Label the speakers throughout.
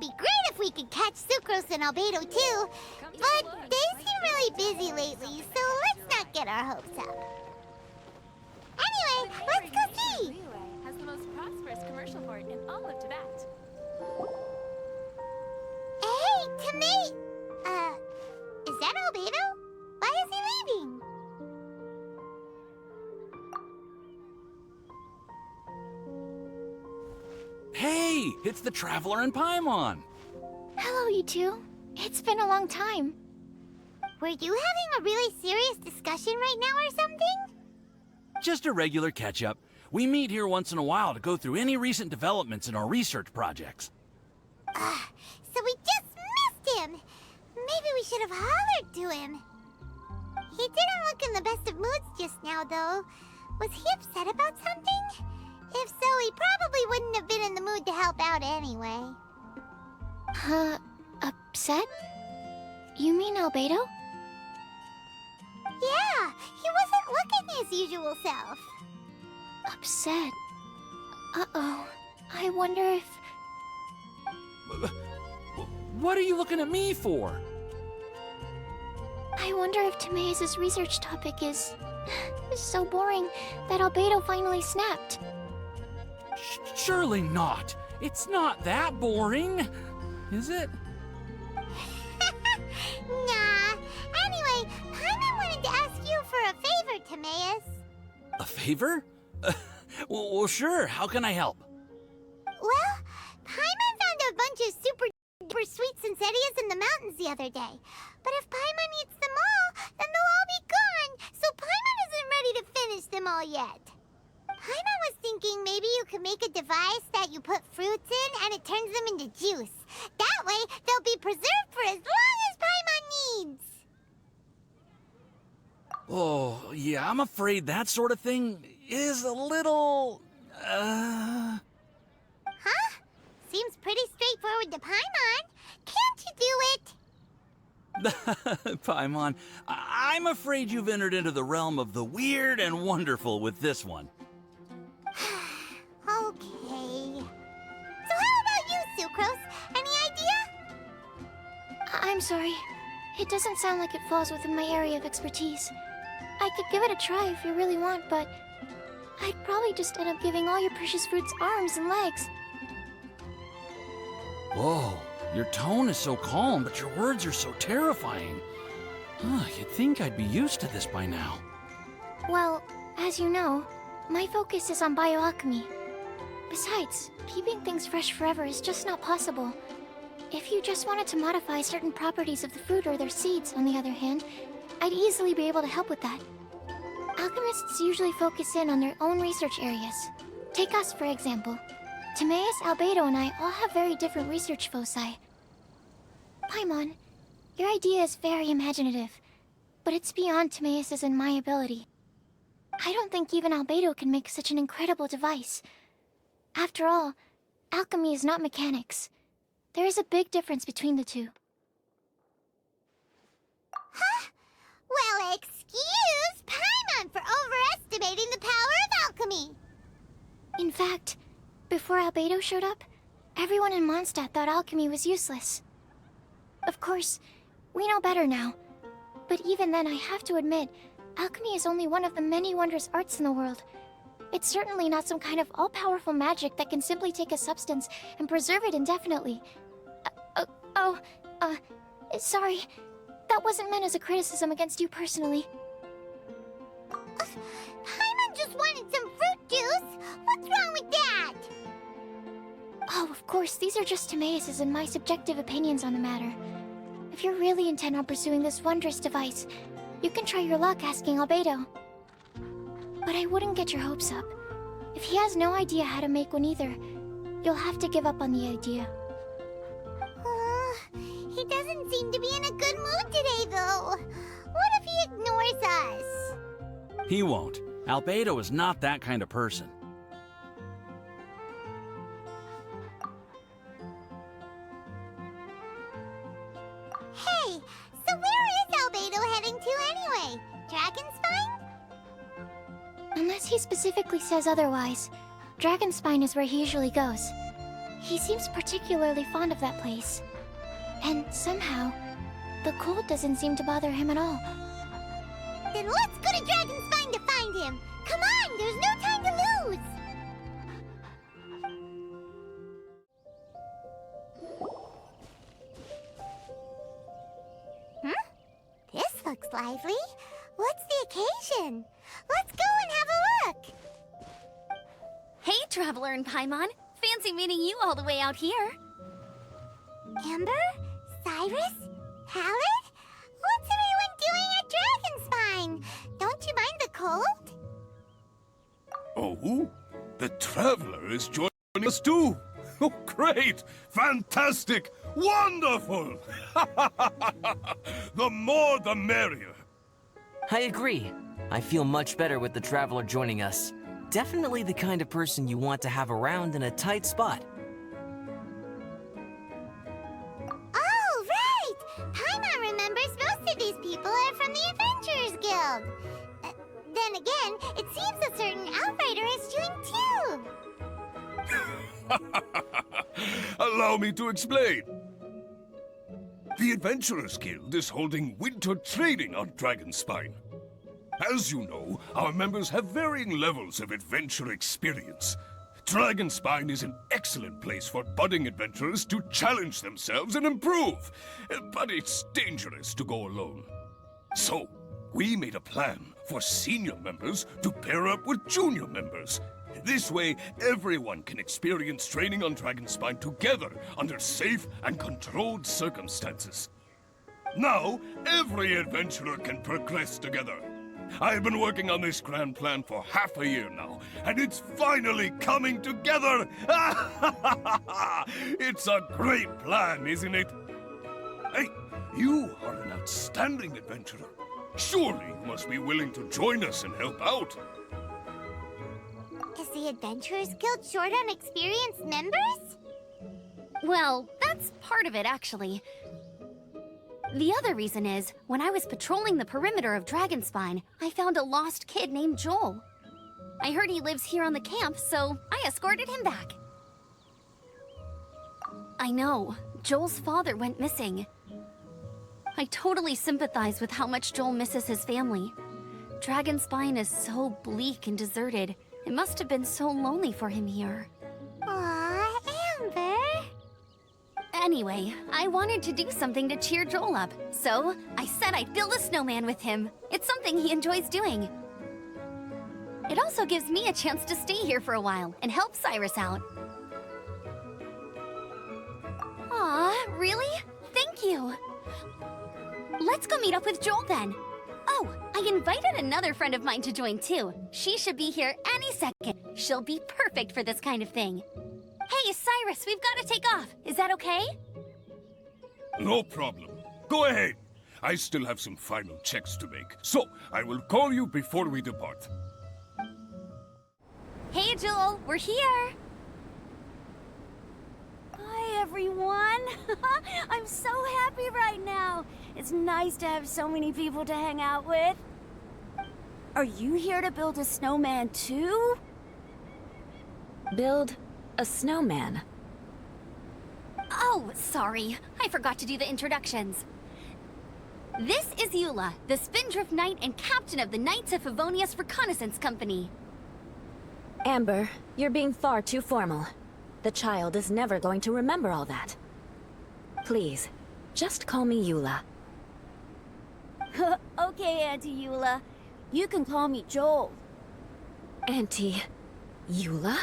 Speaker 1: be great if we could catch Sucrose and Albedo too, but they seem really busy lately, so let's not get our hopes up. Anyway, let's go see!
Speaker 2: Has the most prosperous commercial port in all of Tibet.
Speaker 1: Hey, Tomate! Is that Albedo? Why is he leaving?
Speaker 3: Hey, it's the Traveler and Paimon.
Speaker 4: Hello, you two. It's been a long time.
Speaker 1: Were you having a really serious discussion right now or something?
Speaker 3: Just a regular catch-up. We meet here once in a while to go through any recent developments in our research projects.
Speaker 1: So we just missed him! Maybe we should have hollered to him. He didn't look in the best of moods just now, though. Was he upset about something? If so, he probably wouldn't have been in the mood to help out anyway.
Speaker 4: Upset? You mean Albedo?
Speaker 1: Yeah, he wasn't looking his usual self.
Speaker 4: Upset? Uh-oh. I wonder if...
Speaker 3: What are you looking at me for?
Speaker 4: I wonder if Timaeus' research topic is so boring that Albedo finally snapped.
Speaker 3: Surely not. It's not that boring, is it?
Speaker 1: Nah. Anyway, Paimon wanted to ask you for a favor, Timaeus.
Speaker 3: A favor? Well, sure. How can I help?
Speaker 1: Well, Paimon found a bunch of super sweet Sincerias in the mountains the other day. But if Paimon eats them all, then they'll all be gone, so Paimon isn't ready to finish them all yet. Paimon was thinking maybe you could make a device that you put fruits in and it turns them into juice. That way, they'll be preserved for as long as Paimon needs.
Speaker 3: Oh, yeah, I'm afraid that sort of thing is a little...
Speaker 1: Huh? Seems pretty straightforward to Paimon. Can't you do it?
Speaker 3: Paimon, I'm afraid you've entered into the realm of the weird and wonderful with this one.
Speaker 1: Okay. So how about you, Sucrose? Any idea?
Speaker 4: I'm sorry. It doesn't sound like it falls within my area of expertise. I could give it a try if you really want, but I'd probably just end up giving all your precious fruits arms and legs.
Speaker 3: Whoa, your tone is so calm, but your words are so terrifying. You'd think I'd be used to this by now.
Speaker 4: Well, as you know, my focus is on bioalchemy. Besides, keeping things fresh forever is just not possible. If you just wanted to modify certain properties of the fruit or their seeds, on the other hand, I'd easily be able to help with that. Alchemists usually focus in on their own research areas. Take us, for example. Timaeus, Albedo, and I all have very different research foci. Paimon, your idea is very imaginative, but it's beyond Timaeus' and my ability. I don't think even Albedo can make such an incredible device. After all, alchemy is not mechanics. There is a big difference between the two.
Speaker 1: Huh? Well, excuse Paimon for overestimating the power of alchemy.
Speaker 4: In fact, before Albedo showed up, everyone in Mondstadt thought alchemy was useless. Of course, we know better now. But even then, I have to admit, alchemy is only one of the many wondrous arts in the world. It's certainly not some kind of all-powerful magic that can simply take a substance and preserve it indefinitely. Sorry. That wasn't meant as a criticism against you personally.
Speaker 1: Paimon just wanted some fruit juice. What's wrong with that?
Speaker 4: Oh, of course, these are just Timaeus' and my subjective opinions on the matter. If you're really intent on pursuing this wondrous device, you can try your luck asking Albedo. But I wouldn't get your hopes up. If he has no idea how to make one either, you'll have to give up on the idea.
Speaker 1: He doesn't seem to be in a good mood today, though. What if he ignores us?
Speaker 3: He won't. Albedo is not that kind of person.
Speaker 1: Hey, so where is Albedo heading to anyway? Dragonspine?
Speaker 4: Unless he specifically says otherwise, Dragonspine is where he usually goes. He seems particularly fond of that place. And somehow, the cold doesn't seem to bother him at all.
Speaker 1: Then let's go to Dragonspine to find him! Come on, there's no time to lose! This looks lively. What's the occasion? Let's go and have a look!
Speaker 5: Hey, Traveler and Paimon. Fancy meeting you all the way out here.
Speaker 1: Amber? Cyrus? Halid? What's everyone doing at Dragonspine? Don't you mind the cold?
Speaker 6: Oh, the Traveler is joining us too. Oh, great! Fantastic! Wonderful! The more the merrier.
Speaker 7: I agree. I feel much better with the Traveler joining us. Definitely the kind of person you want to have around in a tight spot.
Speaker 1: Oh, right! Paimon remembers most of these people are from the Adventurers Guild. Then again, it seems a certain Outrider is joined too.
Speaker 6: Allow me to explain. The Adventurers Guild is holding winter training on Dragonspine. As you know, our members have varying levels of adventure experience. Dragonspine is an excellent place for budding adventurers to challenge themselves and improve, but it's dangerous to go alone. So, we made a plan for senior members to pair up with junior members. This way, everyone can experience training on Dragonspine together under safe and controlled circumstances. Now, every adventurer can progress together. I've been working on this grand plan for half a year now, and it's finally coming together! It's a great plan, isn't it? Hey, you are an outstanding adventurer. Surely you must be willing to join us and help out.
Speaker 1: Is the Adventurers Guild short on experienced members?
Speaker 5: Well, that's part of it, actually. The other reason is, when I was patrolling the perimeter of Dragonspine, I found a lost kid named Joel. I heard he lives here on the camp, so I escorted him back. I know, Joel's father went missing. I totally sympathize with how much Joel misses his family. Dragonspine is so bleak and deserted. It must have been so lonely for him here.
Speaker 1: Aw, Amber!
Speaker 5: Anyway, I wanted to do something to cheer Joel up, so I said I'd build a snowman with him. It's something he enjoys doing. It also gives me a chance to stay here for a while and help Cyrus out. Aw, really? Thank you. Let's go meet up with Joel then. Oh, I invited another friend of mine to join too. She should be here any second. She'll be perfect for this kind of thing. Hey, Cyrus, we've got to take off. Is that okay?
Speaker 6: No problem. Go ahead. I still have some final checks to make, so I will call you before we depart.
Speaker 5: Hey, Joel, we're here.
Speaker 8: Hi, everyone. I'm so happy right now. It's nice to have so many people to hang out with. Are you here to build a snowman too?
Speaker 9: Build a snowman?
Speaker 5: Oh, sorry. I forgot to do the introductions. This is Eula, the Spindrift Knight and captain of the Knights of Favonius Reconnaissance Company.
Speaker 9: Amber, you're being far too formal. The child is never going to remember all that. Please, just call me Eula.
Speaker 8: Okay, Auntie Eula. You can call me Joel.
Speaker 9: Auntie Eula?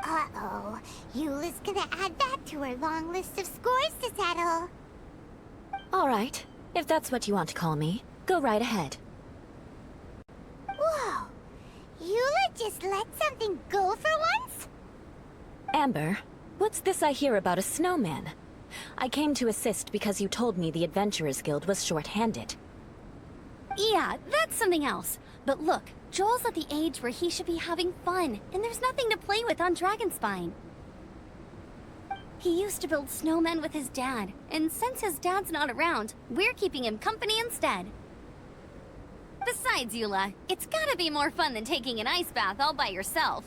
Speaker 1: Uh-oh. Eula's gonna add that to her long list of scores to settle.
Speaker 9: All right, if that's what you want to call me, go right ahead.
Speaker 1: Whoa! Eula just let something go for once?
Speaker 9: Amber, what's this I hear about a snowman? I came to assist because you told me the Adventurers Guild was short-handed.
Speaker 5: Yeah, that's something else. But look, Joel's at the age where he should be having fun, and there's nothing to play with on Dragonspine. He used to build snowmen with his dad, and since his dad's not around, we're keeping him company instead. Besides, Eula, it's gotta be more fun than taking an ice bath all by yourself.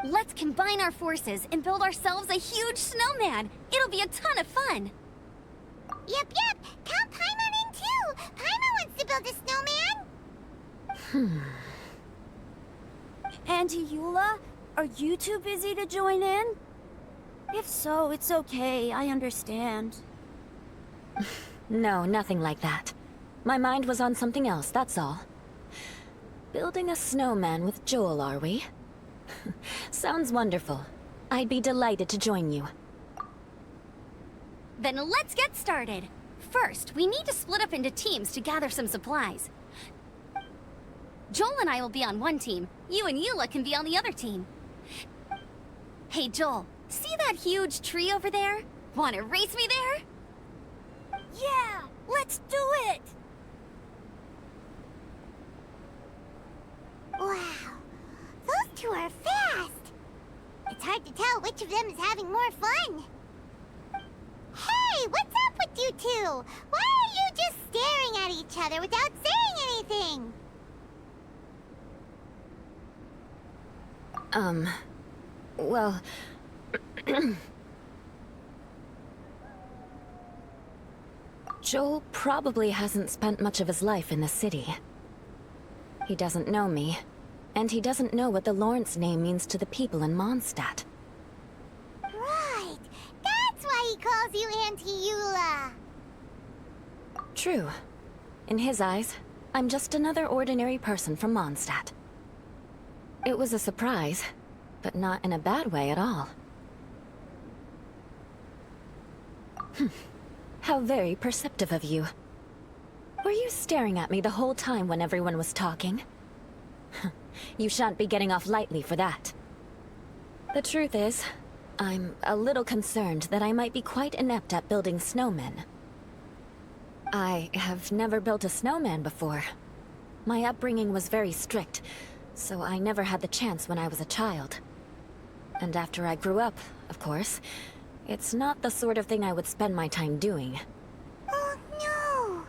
Speaker 5: Let's combine our forces and build ourselves a huge snowman. It'll be a ton of fun.
Speaker 1: Yep. Count Paimon in too. Paimon wants to build a snowman.
Speaker 8: Auntie Eula, are you too busy to join in? If so, it's okay. I understand.
Speaker 9: No, nothing like that. My mind was on something else, that's all. Building a snowman with Joel, are we? Sounds wonderful. I'd be delighted to join you.
Speaker 5: Then let's get started. First, we need to split up into teams to gather some supplies. Joel and I will be on one team. You and Eula can be on the other team. Hey, Joel, see that huge tree over there? Wanna race me there?
Speaker 8: Yeah, let's do it!
Speaker 1: Wow, those two are fast. It's hard to tell which of them is having more fun. Hey, what's up with you two? Why are you just staring at each other without saying anything?
Speaker 9: Well... Joel probably hasn't spent much of his life in the city. He doesn't know me, and he doesn't know what the Lawrence name means to the people in Mondstadt.
Speaker 1: Right, that's why he calls you Auntie Eula.
Speaker 9: True. In his eyes, I'm just another ordinary person from Mondstadt. It was a surprise, but not in a bad way at all. How very perceptive of you. Were you staring at me the whole time when everyone was talking? You shan't be getting off lightly for that. The truth is, I'm a little concerned that I might be quite inept at building snowmen. I have never built a snowman before. My upbringing was very strict, so I never had the chance when I was a child. And after I grew up, of course, it's not the sort of thing I would spend my time doing.
Speaker 1: Oh no!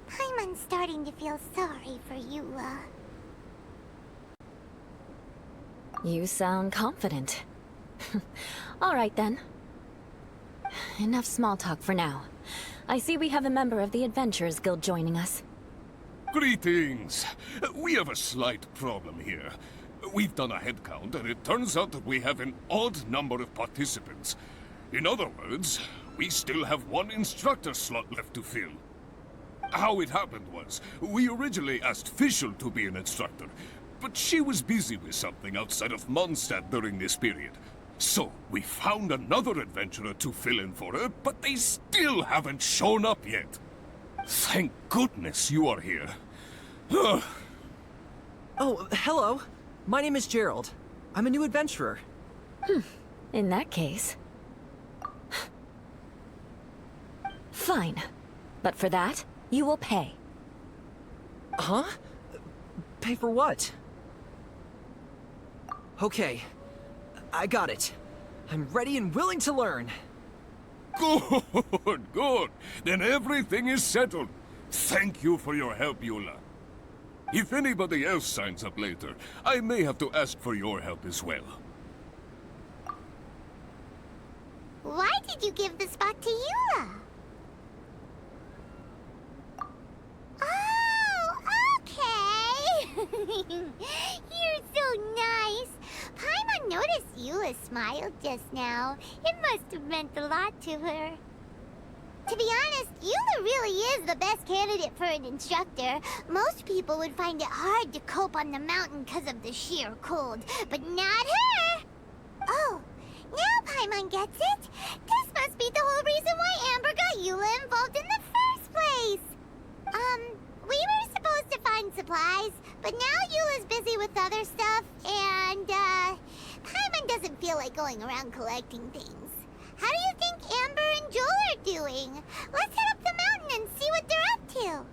Speaker 1: Paimon's starting to feel sorry for Eula.
Speaker 9: You sound confident. All right then. Enough small talk for now. I see we have a member of the Adventurers Guild joining us.
Speaker 6: Greetings. We have a slight problem here. We've done a head count, and it turns out that we have an odd number of participants. In other words, we still have one instructor slot left to fill. How it happened was, we originally asked Fischl to be an instructor, but she was busy with something outside of Mondstadt during this period. So, we found another adventurer to fill in for her, but they still haven't shown up yet. Thank goodness you are here.
Speaker 10: Oh, hello. My name is Gerald. I'm a new adventurer.
Speaker 9: In that case... Fine. But for that, you will pay.
Speaker 10: Huh? Pay for what? Okay. I got it. I'm ready and willing to learn.
Speaker 6: Good, good. Then everything is settled. Thank you for your help, Eula. If anybody else signs up later, I may have to ask for your help as well.
Speaker 1: Why did you give the spot to Eula? Oh, okay. You're so nice. Paimon noticed Eula smiled just now. It must have meant a lot to her. To be honest, Eula really is the best candidate for an instructor. Most people would find it hard to cope on the mountain because of the sheer cold, but not her! Oh, now Paimon gets it. This must be the whole reason why Amber got Eula involved in the first place. We were supposed to find supplies, but now Eula's busy with other stuff, and, Paimon doesn't feel like going around collecting things. How do you think Amber and Joel are doing? Let's head up the mountain and see what they're up to.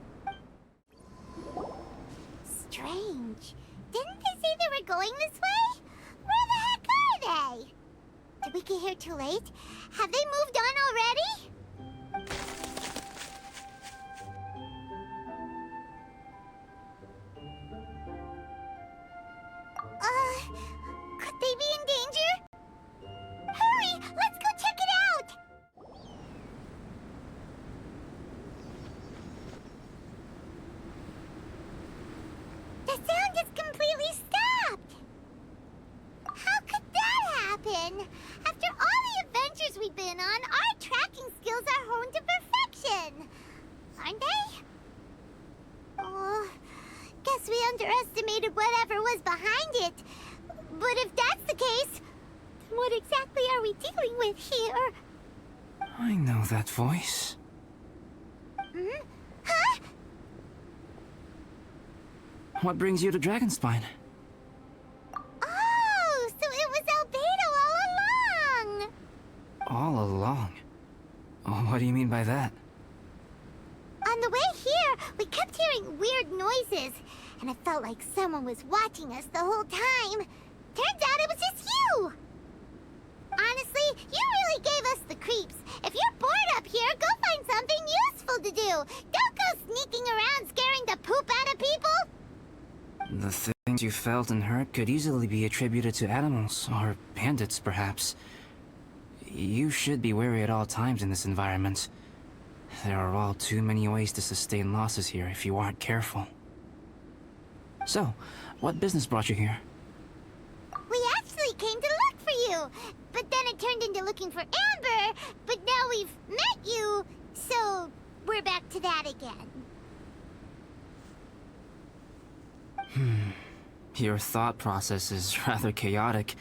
Speaker 1: Strange. Didn't they say they were going this way? Where the heck are they? Did we get here too late? Have they moved on already? Could they be in After all the adventures we've been on, our tracking skills are honed to perfection. Aren't they? Oh, guess we underestimated whatever was behind it. But if that's the case, then what exactly are we dealing with here?
Speaker 10: I know that voice.
Speaker 1: Hmm? Huh?
Speaker 10: What brings you to Dragonspine?
Speaker 1: Oh, so it was Albedo all along!
Speaker 10: All along? Oh, what do you mean by that?
Speaker 1: On the way here, we kept hearing weird noises, and it felt like someone was watching us the whole time. Turns out it was just you! Honestly, you really gave us the creeps. If you're bored up here, go find something useful to do. Don't go sneaking around scaring the poop out of people.
Speaker 10: The things you felt and heard could easily be attributed to animals, or bandits, perhaps. You should be wary at all times in this environment. There are all too many ways to sustain losses here if you aren't careful. So, what business brought you here?
Speaker 1: We actually came to look for you, but then it turned into looking for Amber, but now we've met you, so we're back to that again.
Speaker 10: Your thought process is rather chaotic,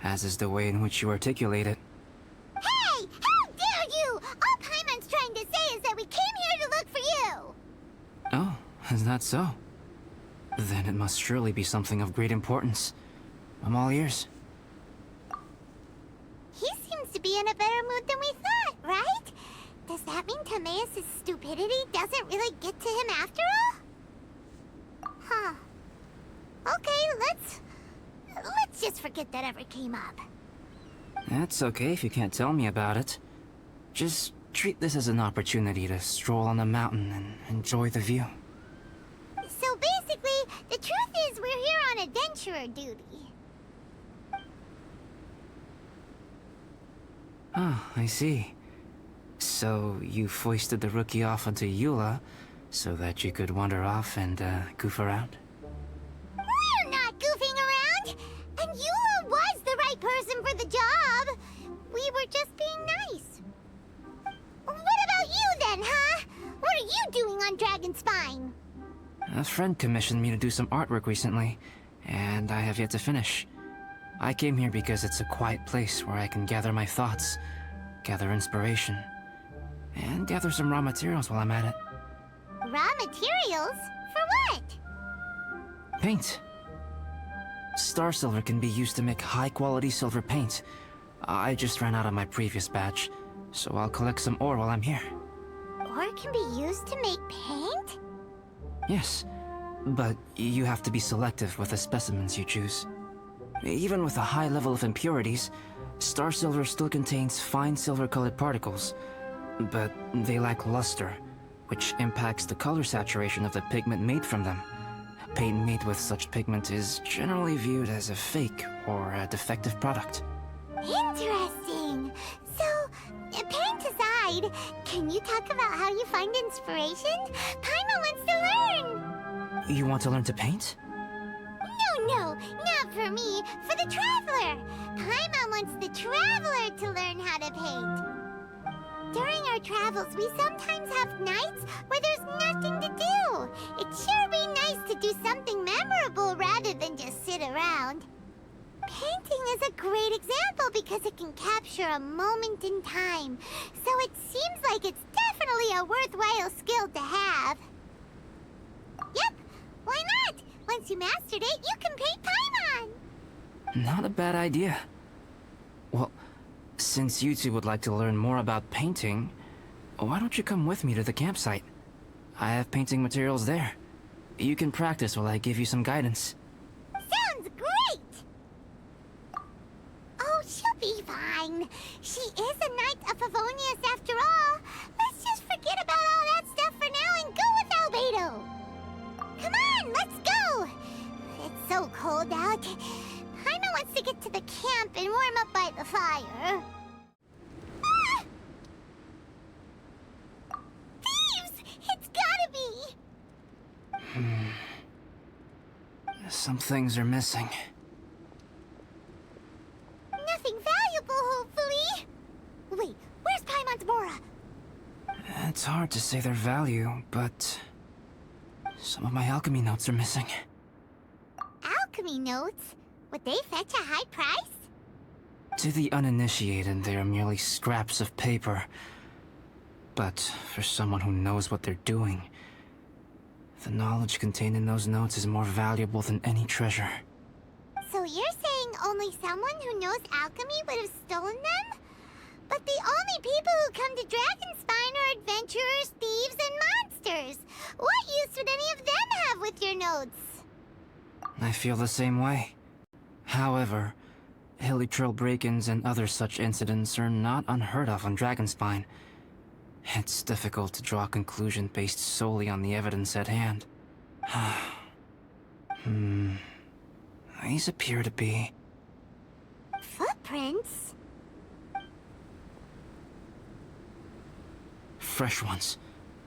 Speaker 10: as is the way in which you articulate it.
Speaker 1: Hey! How dare you! All Paimon's trying to say is that we came here to look for you!
Speaker 10: Oh, is that so? Then it must surely be something of great importance. I'm all ears.
Speaker 1: He seems to be in a better mood than we thought, right? Does that mean Timaeus' stupidity doesn't really get to him after all? Huh. Okay, let's just forget that ever came up.
Speaker 10: That's okay if you can't tell me about it. Just treat this as an opportunity to stroll on the mountain and enjoy the view.
Speaker 1: So basically, the truth is we're here on adventurer duty.
Speaker 10: Ah, I see. So you foisted the rookie off onto Eula so that you could wander off and goof around?
Speaker 1: We're not goofing around! And Eula was the right person for the job! We were just being nice. What about you then, huh? What are you doing on Dragonspine?
Speaker 10: A friend commissioned me to do some artwork recently, and I have yet to finish. I came here because it's a quiet place where I can gather my thoughts, gather inspiration, and gather some raw materials while I'm at it.
Speaker 1: Raw materials? For what?
Speaker 10: Paint. Star silver can be used to make high-quality silver paint. I just ran out of my previous batch, so I'll collect some ore while I'm here.
Speaker 1: Ore can be used to make paint?
Speaker 10: Yes, but you have to be selective with the specimens you choose. Even with a high level of impurities, star silver still contains fine silver-colored particles, but they lack luster, which impacts the color saturation of the pigment made from them. Paint made with such pigment is generally viewed as a fake or a defective product.
Speaker 1: Interesting. So, paint aside, can you talk about how you find inspiration? Paimon wants to learn.
Speaker 10: You want to learn to paint?
Speaker 1: No, not for me. For the Traveler. Paimon wants the Traveler to learn how to paint. During our travels, we sometimes have nights where there's nothing to do. It'd sure be nice to do something memorable rather than just sit around. Painting is a great example because it can capture a moment in time. So it seems like it's definitely a worthwhile skill to have. Yep, why not? Once you mastered it, you can paint Paimon!
Speaker 10: Not a bad idea. Well, since you two would like to learn more about painting, why don't you come with me to the campsite? I have painting materials there. You can practice while I give you some guidance.
Speaker 1: Sounds great! Oh, she'll be fine. She is a Knight of Favonius after all. Let's just forget about all that stuff for now and go with Albedo. Come on, let's go! It's so cold out. Paimon wants to get to the camp and warm up by the fire. Ah! Thieves! It's gotta be!
Speaker 10: Some things are missing.
Speaker 1: Nothing valuable.
Speaker 10: It's hard to say their value, but some of my alchemy notes are missing.
Speaker 1: Alchemy notes? Would they fetch a high price?
Speaker 10: To the uninitiated, they are merely scraps of paper. But for someone who knows what they're doing, the knowledge contained in those notes is more valuable than any treasure.
Speaker 1: So you're saying only someone who knows alchemy would have stolen them? But the only people who come to Dragonspine are adventurers, thieves, and monsters. What use would any of them have with your notes?
Speaker 10: I feel the same way. However, hilly trail break-ins and other such incidents are not unheard of on Dragonspine. It's difficult to draw a conclusion based solely on the evidence at hand. These appear to be...
Speaker 1: Footprints?
Speaker 10: fresh ones.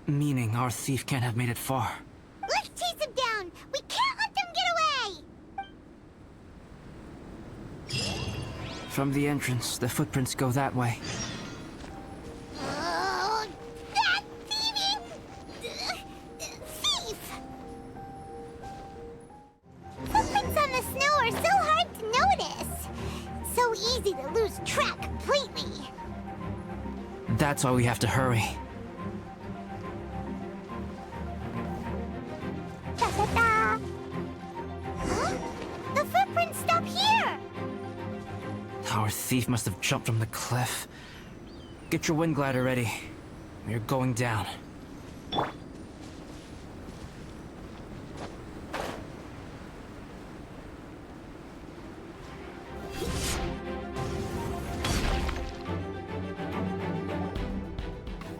Speaker 10: Meaning our thief can't have made it far.
Speaker 1: Let's chase him down! We can't let them get away!
Speaker 10: From the entrance, the footprints go that way.
Speaker 1: Oh, that thieving... thief! Footprints on the snow are so hard to notice. So easy to lose track completely.
Speaker 10: That's why we have to hurry.
Speaker 1: Da-da-da. Huh? The footprints stop here!
Speaker 10: Our thief must have jumped from the cliff. Get your wind glider ready. We're going down.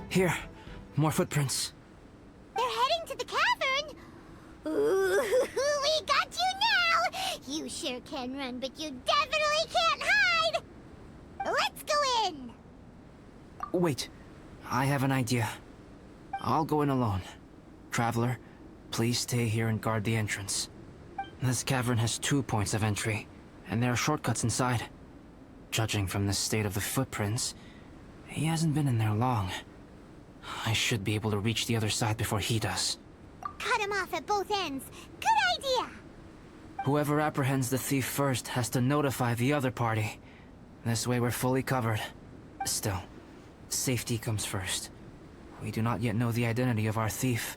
Speaker 10: Here, more footprints.
Speaker 1: They're heading to the cavern! Ooh, we got you now! You sure can run, but you definitely can't hide! Let's go in!
Speaker 10: Wait, I have an idea. I'll go in alone. Traveler, please stay here and guard the entrance. This cavern has 2 points of entry, and there are shortcuts inside. Judging from the state of the footprints, he hasn't been in there long. I should be able to reach the other side before he does.
Speaker 1: Cut him off at both ends. Good idea!
Speaker 10: Whoever apprehends the thief first has to notify the other party. This way we're fully covered. Still, safety comes first. We do not yet know the identity of our thief.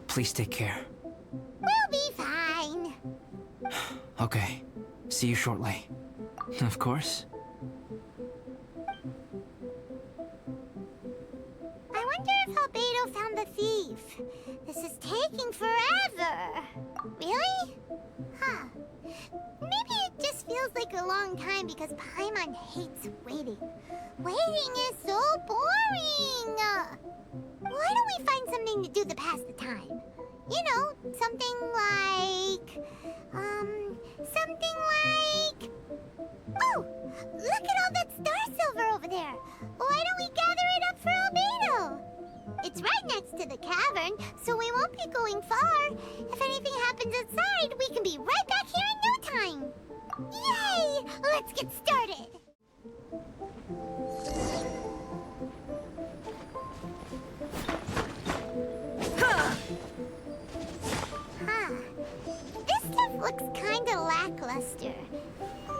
Speaker 10: Please take care.
Speaker 1: We'll be fine.
Speaker 10: Okay, see you shortly. Of course.
Speaker 1: I wonder if Albedo found the thief. This is taking forever. Really? Huh. Maybe it just feels like a long time because Paimon hates waiting. Waiting is so boring. Why don't we find something to do to pass the time? You know, something like... Oh! Look at all that star silver over there! Why don't we gather it up for Albedo? It's right next to the cavern, so we won't be going far. If anything happens outside, we can be right back here in no time. Yay! Let's get started! Huh. This stuff looks kinda lackluster.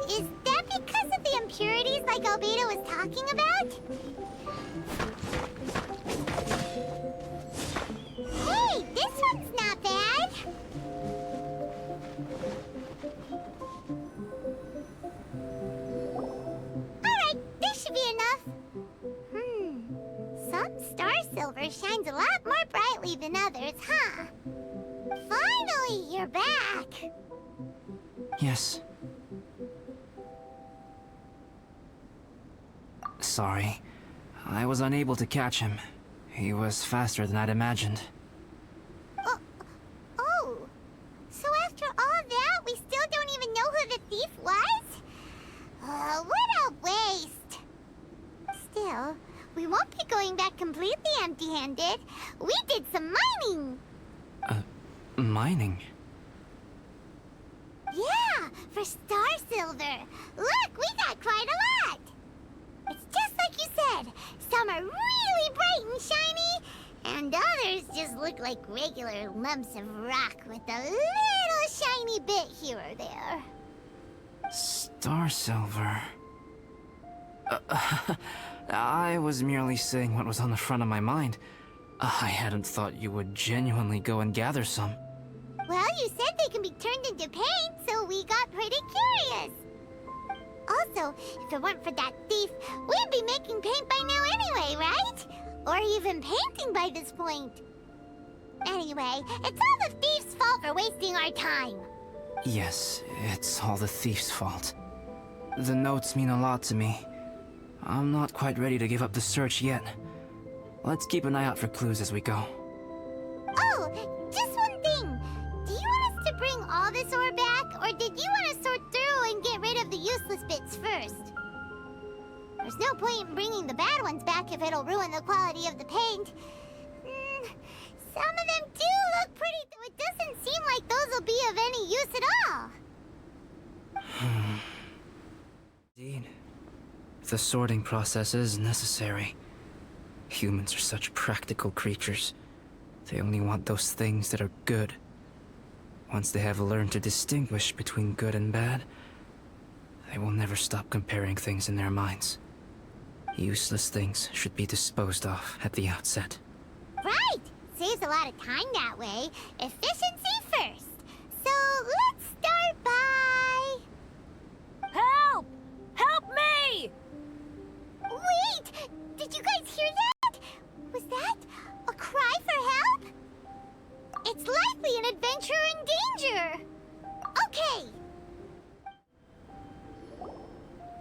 Speaker 1: Is that because of the impurities like Albedo was talking about? Hey, this one's not bad! Alright, this should be enough. Some star silver shines a lot more brightly than others, huh? Finally, you're back!
Speaker 10: Yes. Sorry. I was unable to catch him. He was faster than I'd imagined.
Speaker 1: Oh, so after all that, we still don't even know who the thief was? What a waste! Still, we won't be going back completely empty-handed. We did some mining!
Speaker 10: Mining?
Speaker 1: Yeah, for star silver. Look, we got quite a lot! It's just like you said. Some are really bright and shiny, others just look like regular lumps of rock with a little shiny bit here or there.
Speaker 10: Star Silver. I was merely saying what was on the front of my mind. I hadn't thought you would genuinely go and gather some.
Speaker 1: Well, you said they can be turned into paint, so we got pretty curious. Also, if it weren't for that thief, we'd be making paint by now anyway, right? Or even painting by this point. Anyway, it's all the thief's fault for wasting our time.
Speaker 10: Yes, it's all the thief's fault. The notes mean a lot to me. I'm not quite ready to give up the search yet. Let's keep an eye out for clues as we go.
Speaker 1: Oh, just one thing. Do you want us to bring all this ore back, or did you want to sort through and get rid of the useless bits first? There's no point in bringing the bad ones back if it'll ruin the quality of the paint. Some of them do look pretty, though it doesn't seem like those will be of any use at all.
Speaker 10: Indeed. The sorting process is necessary. Humans are such practical creatures. They only want those things that are good. Once they have learned to distinguish between good and bad, they will never stop comparing things in their minds. Useless things should be disposed of at the outset.
Speaker 1: Right! Saves a lot of time that way. Efficiency first. So let's start by...
Speaker 8: Help! Help me!
Speaker 1: Wait! Did you guys hear that? Was that a cry for help? It's likely an adventurer in danger. Okay.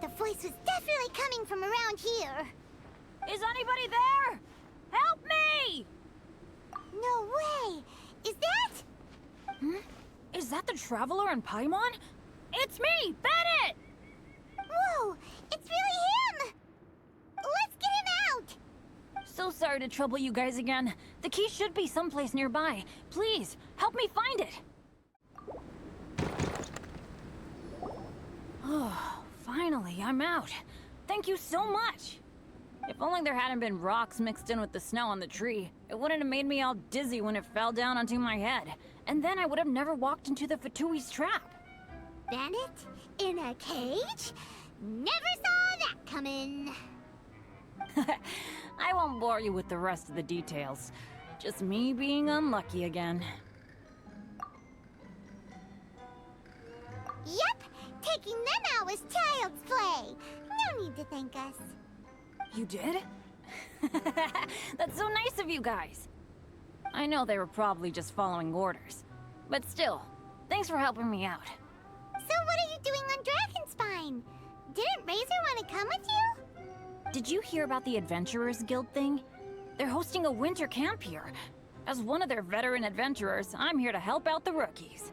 Speaker 1: The voice was definitely coming from around here.
Speaker 8: Is anybody there? Help me!
Speaker 1: No way. Is that...
Speaker 8: Is that the Traveler in Paimon? It's me, Bennett!
Speaker 1: Whoa! It's really him! Let's get him out!
Speaker 8: So sorry to trouble you guys again. The key should be someplace nearby. Please, help me find it! Oh, finally, I'm out. Thank you so much! If only there hadn't been rocks mixed in with the snow on the tree, it wouldn't have made me all dizzy when it fell down onto my head. And then I would have never walked into the Fatui's trap.
Speaker 1: Bennett? In a cage? Never saw that coming.
Speaker 8: I won't bore you with the rest of the details. Just me being unlucky again.
Speaker 1: Yep! Taking them out was child's play. No need to thank us.
Speaker 8: You did? That's so nice of you guys. I know they were probably just following orders. But still, thanks for helping me out.
Speaker 1: So what are you doing on Dragonspine? Didn't Razor want to come with you?
Speaker 8: Did you hear about the Adventurers Guild thing? They're hosting a winter camp here. As one of their veteran adventurers, I'm here to help out the rookies.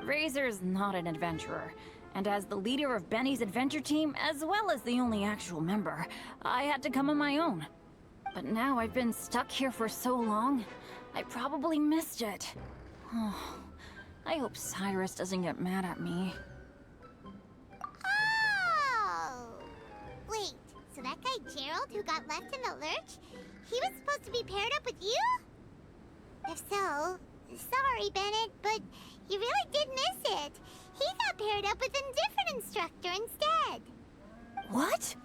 Speaker 8: Razor's not an adventurer, and as the leader of Benny's adventure team, as well as the only actual member, I had to come on my own. But now I've been stuck here for so long, I probably missed it. Oh, I hope Cyrus doesn't get mad at me.
Speaker 1: Oh! Wait, so that guy Gerald who got left in the lurch, he was supposed to be paired up with you? If so, sorry, Bennett, but you really did miss it. He got paired up with a different instructor instead.
Speaker 8: What?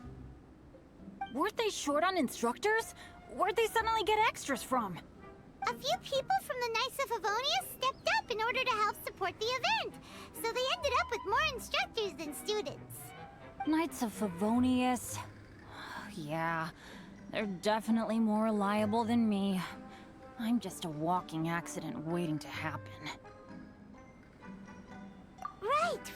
Speaker 8: Weren't they short on instructors? Where'd they suddenly get extras from?
Speaker 1: A few people from the Knights of Avonia stepped up in order to help support the event, so they ended up with more instructors than students.
Speaker 8: Knights of Favonius. Yeah, they're definitely more reliable than me. I'm just a walking accident waiting to happen.
Speaker 1: Right.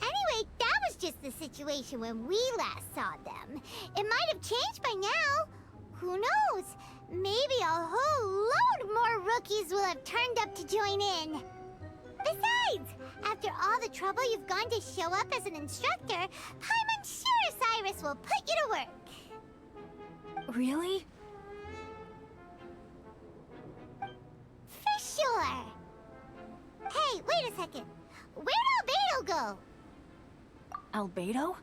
Speaker 1: Anyway, that was just the situation when we last saw them. It might have changed by now. Who knows? Maybe a whole load more rookies will have turned up to join in. Besides, after all the trouble you've gone to show up as an instructor, I'm sure Cyrus will put you to work.
Speaker 8: Really?
Speaker 1: For sure. Hey, wait a second. Where'd Albedo go?
Speaker 8: Albedo?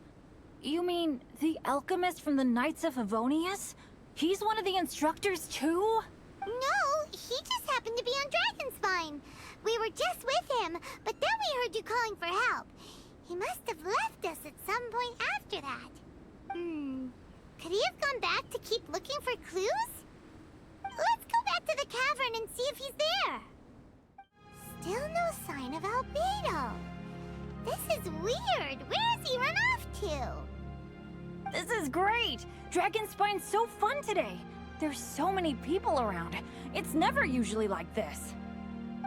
Speaker 8: You mean the alchemist from the Knights of Favonius? He's one of the instructors too?
Speaker 1: No, just happened to be on Dragonspine. We were just with him, but then we heard you calling for help. He must have left us at some point after that. Could he have gone back to keep looking for clues? Let's go back to the cavern and see if he's there. Still no sign of Albedo. This is weird. Where has he run off to?
Speaker 8: This is great! Dragonspine's so fun today. There's so many people around. It's never usually like this.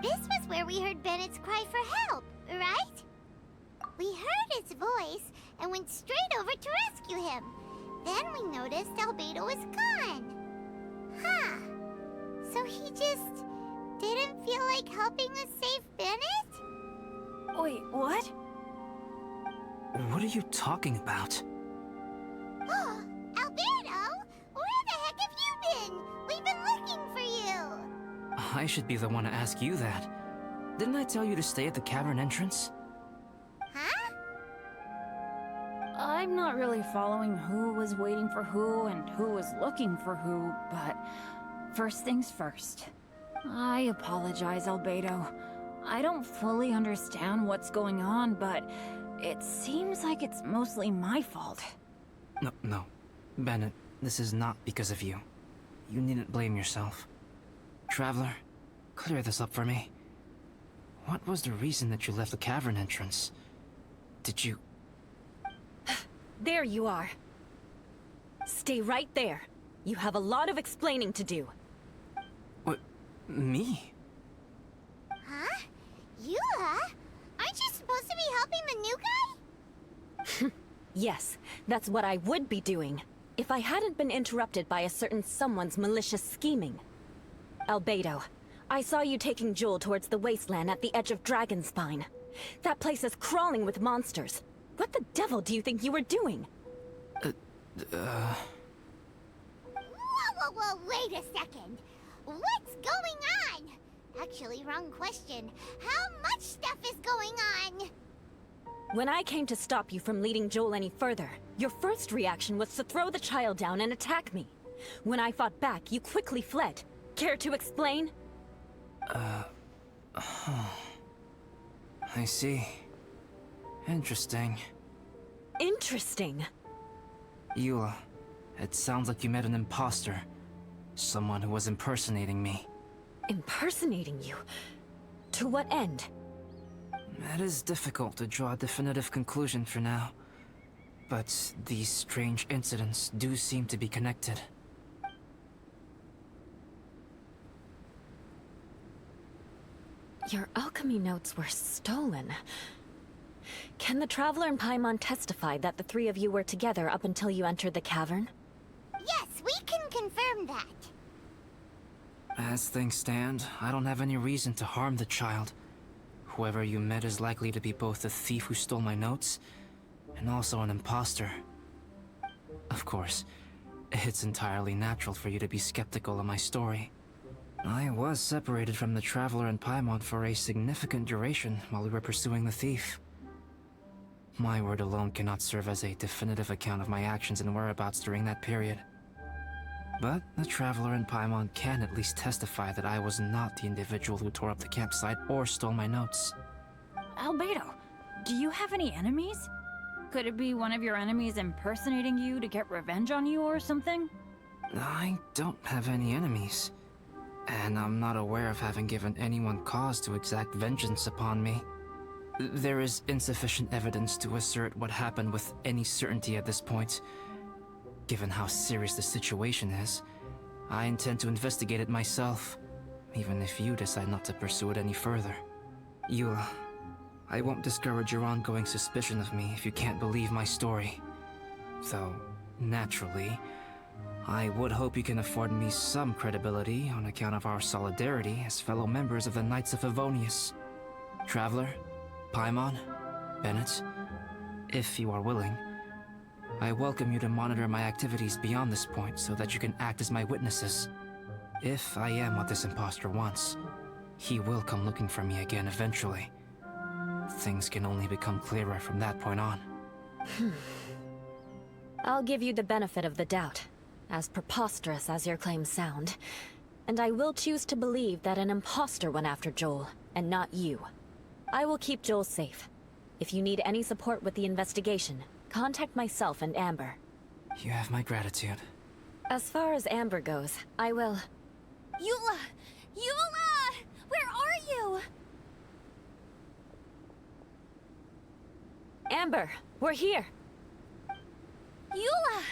Speaker 1: This was where we heard Bennett's cry for help, right? We heard his voice and went straight over to rescue him. Then we noticed Albedo was gone. Huh. So he just didn't feel like helping us save Bennett?
Speaker 8: Wait, what?
Speaker 10: What are you talking about?
Speaker 1: Oh, Albedo! Where the heck have you been? We've been looking for you!
Speaker 10: I should be the one to ask you that. Didn't I tell you to stay at the cavern entrance?
Speaker 1: Huh?
Speaker 8: I'm not really following who was waiting for who and who was looking for who, but first things first. I apologize, Albedo. I don't fully understand what's going on, but it seems like it's mostly my fault.
Speaker 10: No. Bennett, this is not because of you. You needn't blame yourself. Traveler, clear this up for me. What was the reason that you left the cavern entrance? Did you...
Speaker 9: There you are. Stay right there. You have a lot of explaining to do.
Speaker 10: What? Me?
Speaker 1: Huh? Eula? Aren't you supposed to be helping the new guy?
Speaker 9: Yes, that's what I would be doing, if I hadn't been interrupted by a certain someone's malicious scheming. Albedo, I saw you taking Joel towards the wasteland at the edge of Dragonspine. That place is crawling with monsters. What the devil do you think you were doing?
Speaker 1: Whoa, wait a second. What's going on? Actually, wrong question. How much stuff is going on?
Speaker 9: When I came to stop you from leading Joel any further, your first reaction was to throw the child down and attack me. When I fought back, you quickly fled. Care to explain?
Speaker 10: I see. Interesting.
Speaker 9: Interesting.
Speaker 10: Eula, it sounds like you met an imposter. Someone who was impersonating me.
Speaker 9: Impersonating you? To what end?
Speaker 10: It is difficult to draw a definitive conclusion for now. But these strange incidents do seem to be connected.
Speaker 9: Your alchemy notes were stolen. Can the Traveler and Paimon testify that the three of you were together up until you entered the cavern?
Speaker 1: Yes, we can confirm that.
Speaker 10: As things stand, I don't have any reason to harm the child. Whoever you met is likely to be both the thief who stole my notes, and also an imposter. Of course, it's entirely natural for you to be skeptical of my story. I was separated from the Traveler and Paimon for a significant duration while we were pursuing the thief. My word alone cannot serve as a definitive account of my actions and whereabouts during that period. But the Traveler and Paimon can at least testify that I was not the individual who tore up the campsite or stole my notes.
Speaker 8: Albedo, do you have any enemies? Could it be one of your enemies impersonating you to get revenge on you or something?
Speaker 10: I don't have any enemies. And I'm not aware of having given anyone cause to exact vengeance upon me. There is insufficient evidence to assert what happened with any certainty at this point. Given how serious the situation is, I intend to investigate it myself, even if you decide not to pursue it any further. Eula, I won't discourage your ongoing suspicion of me if you can't believe my story. Though, naturally, I would hope you can afford me some credibility on account of our solidarity as fellow members of the Knights of Favonius. Traveler, Paimon, Bennett, if you are willing, I welcome you to monitor my activities beyond this point so that you can act as my witnesses. If I am what this imposter wants, he will come looking for me again eventually. Things can only become clearer from that point on.
Speaker 9: I'll give you the benefit of the doubt. As preposterous as your claims sound, And I will choose to believe that an imposter went after Joel, and not you. I will keep Joel safe. If you need any support with the investigation, contact myself and Amber.
Speaker 10: You have my gratitude.
Speaker 9: As far as Amber goes, I will...
Speaker 5: Eula! Eula! Where are you?
Speaker 9: Amber, we're here!
Speaker 5: Eula!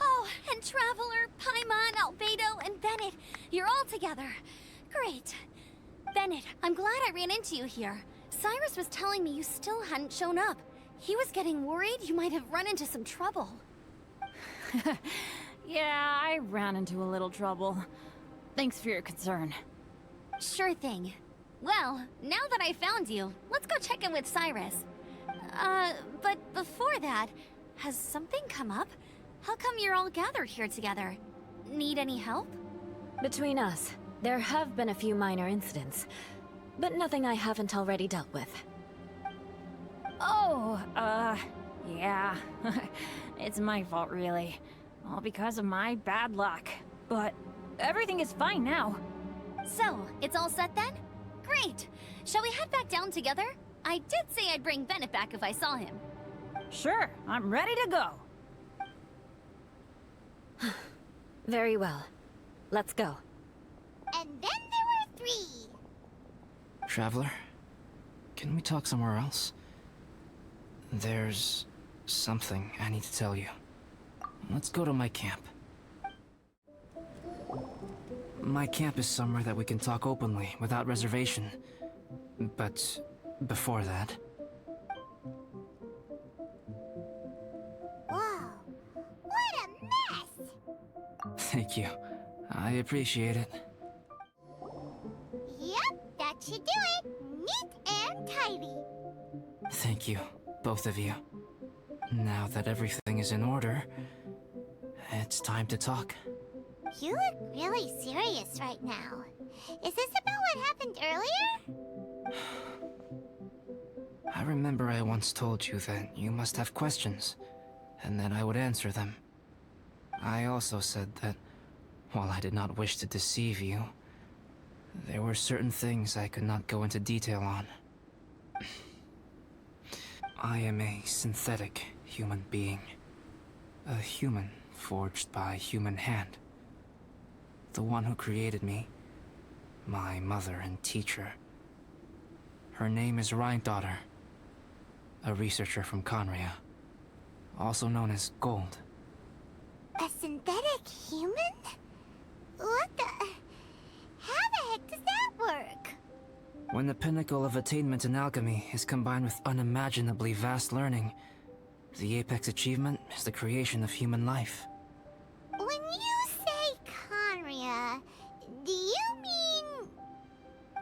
Speaker 5: Oh, and Traveler, Paimon, Albedo, and Bennett. You're all together. Great. Bennett, I'm glad I ran into you here. Cyrus was telling me you still hadn't shown up. He was getting worried you might have run into some trouble.
Speaker 2: Yeah, I ran into a little trouble. Thanks for your concern.
Speaker 5: Sure thing. Well, now that I found you, let's go check in with Cyrus. But before that, has something come up? How come you're all gathered here together? Need any help?
Speaker 9: Between us, there have been a few minor incidents, but nothing I haven't already dealt with.
Speaker 2: Oh, yeah. It's my fault, really. All because of my bad luck. But everything is fine now.
Speaker 5: So, it's all set then? Great! Shall we head back down together? I did say I'd bring Bennett back if I saw him.
Speaker 2: Sure, I'm ready to go.
Speaker 9: Very well. Let's go.
Speaker 1: And then there were 3.
Speaker 10: Traveler, can we talk somewhere else? There's something I need to tell you. Let's go to my camp. My camp is somewhere that we can talk openly, without reservation. But before that...
Speaker 1: Whoa, what a mess!
Speaker 10: Thank you. I appreciate it.
Speaker 1: Yep, that should do it. Neat and tidy.
Speaker 10: Thank you, both of you. Now that everything is in order, it's time to talk.
Speaker 1: You look really serious right now. Is this about what happened earlier?
Speaker 10: I remember I once told you that you must have questions, and that I would answer them. I also said that, while I did not wish to deceive you, there were certain things I could not go into detail on. I am a synthetic human being. A human forged by human hand. The one who created me, my mother and teacher. Her name is Rhine-daughter, a researcher from Conria, also known as Gold.
Speaker 1: A synthetic human? What the... How the heck does that work?
Speaker 10: When the pinnacle of attainment in alchemy is combined with unimaginably vast learning, the apex achievement is the creation of human life.
Speaker 1: When you say Conria, do you mean...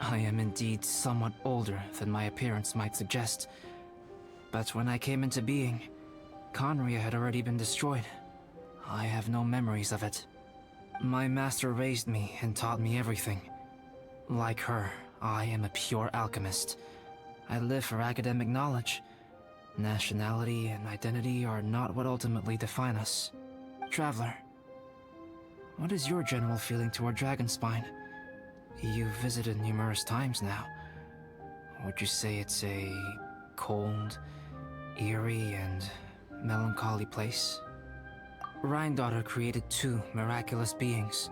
Speaker 10: I am indeed somewhat older than my appearance might suggest. But when I came into being, Conria had already been destroyed. I have no memories of it. My master raised me and taught me everything. Like her, I am a pure alchemist. I live for academic knowledge. Nationality and identity are not what ultimately define us. Traveler, what is your general feeling toward Dragonspine? You've visited numerous times now. Would you say it's a cold, eerie, and melancholy place? Rhine-daughter created 2 miraculous beings.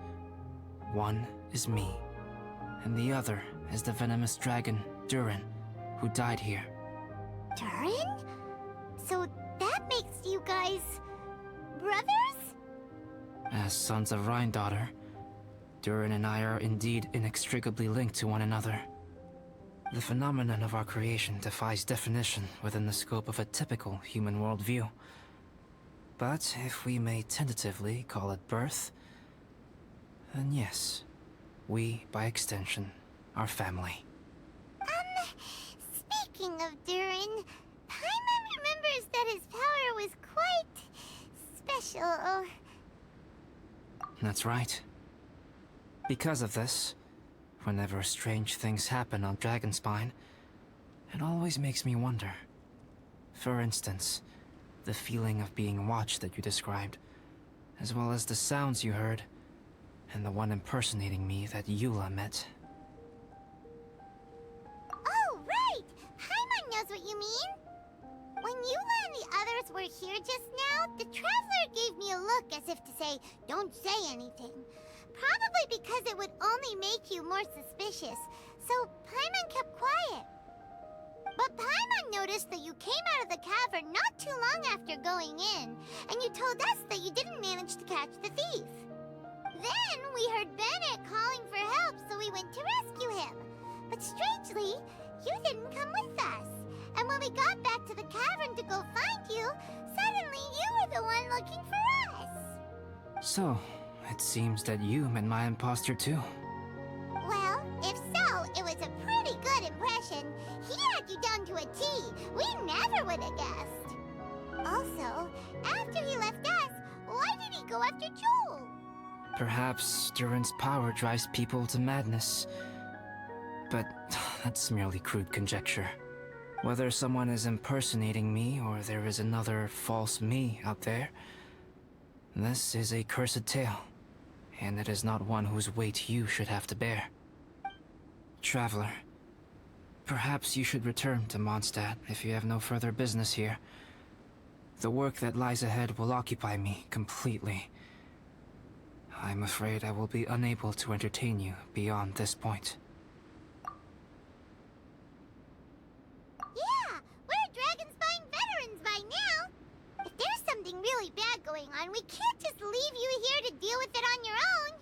Speaker 10: One is me, and the other is the venomous dragon, Durin, who died here.
Speaker 1: Durin? So that makes you guys... brothers?
Speaker 10: As sons of Rhine-daughter, Durin and I are indeed inextricably linked to one another. The phenomenon of our creation defies definition within the scope of a typical human worldview. But if we may tentatively call it birth, then yes, we, by extension, are family.
Speaker 1: Speaking of Durin, Paimon remembers that his power was quite... special.
Speaker 10: That's right. Because of this, whenever strange things happen on Dragonspine, it always makes me wonder. For instance, the feeling of being watched that you described, as well as the sounds you heard. and the one impersonating me that Eula met.
Speaker 1: Oh, right! Paimon knows what you mean. When Eula and the others were here just now, the Traveler gave me a look as if to say, don't say anything. Probably because it would only make you more suspicious, so Paimon kept quiet. But Paimon noticed that you came out of the cavern not too long after going in, and you told us that you didn't manage to catch the thief. Then we heard Bennett calling for help, so we went to rescue him. But strangely, you didn't come with us. And when we got back to the cavern to go find you, suddenly you were the one looking for us.
Speaker 10: So, it seems that you met my imposter too.
Speaker 1: Well, if so, it was a pretty good impression. He had you down to a T. We never would have guessed. Also, after he left us, why did he go after Joel?
Speaker 10: Perhaps Durin's power drives people to madness. But that's merely crude conjecture. Whether someone is impersonating me or there is another false me out there, this is a cursed tale, and it is not one whose weight you should have to bear. Traveler, perhaps you should return to Mondstadt if you have no further business here. The work that lies ahead will occupy me completely. I'm afraid I will be unable to entertain you beyond this point.
Speaker 1: Yeah, we're Dragonspine veterans by now. If there's something really bad going on, we can't just leave you here to deal with it on your own.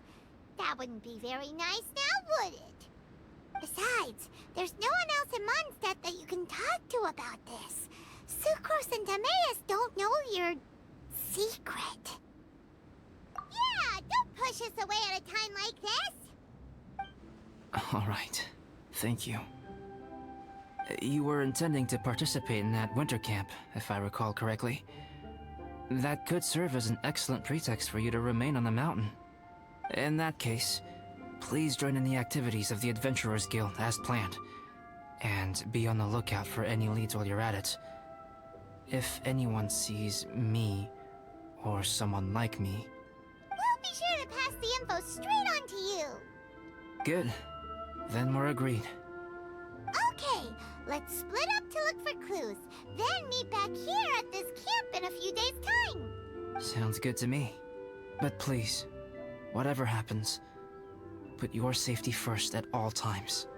Speaker 1: That wouldn't be very nice now, would it? Besides, there's no one else in Mondstadt that you can talk to about this. Sucrose and Timaeus don't know your secret. Yeah, don't push us away at a time like this.
Speaker 10: All right. Thank you. You were intending to participate in that winter camp, if I recall correctly. That could serve as an excellent pretext for you to remain on the mountain. In that case, please join in the activities of the Adventurers Guild as planned. And be on the lookout for any leads while you're at it. If anyone sees me, or someone like me...
Speaker 1: We'll be sure to pass the info straight on to you.
Speaker 10: Good. Then we're agreed.
Speaker 1: Okay, let's split up to look for clues, then meet back here at this camp in a few days' time.
Speaker 10: Sounds good to me. But please, whatever happens, put your safety first at all times.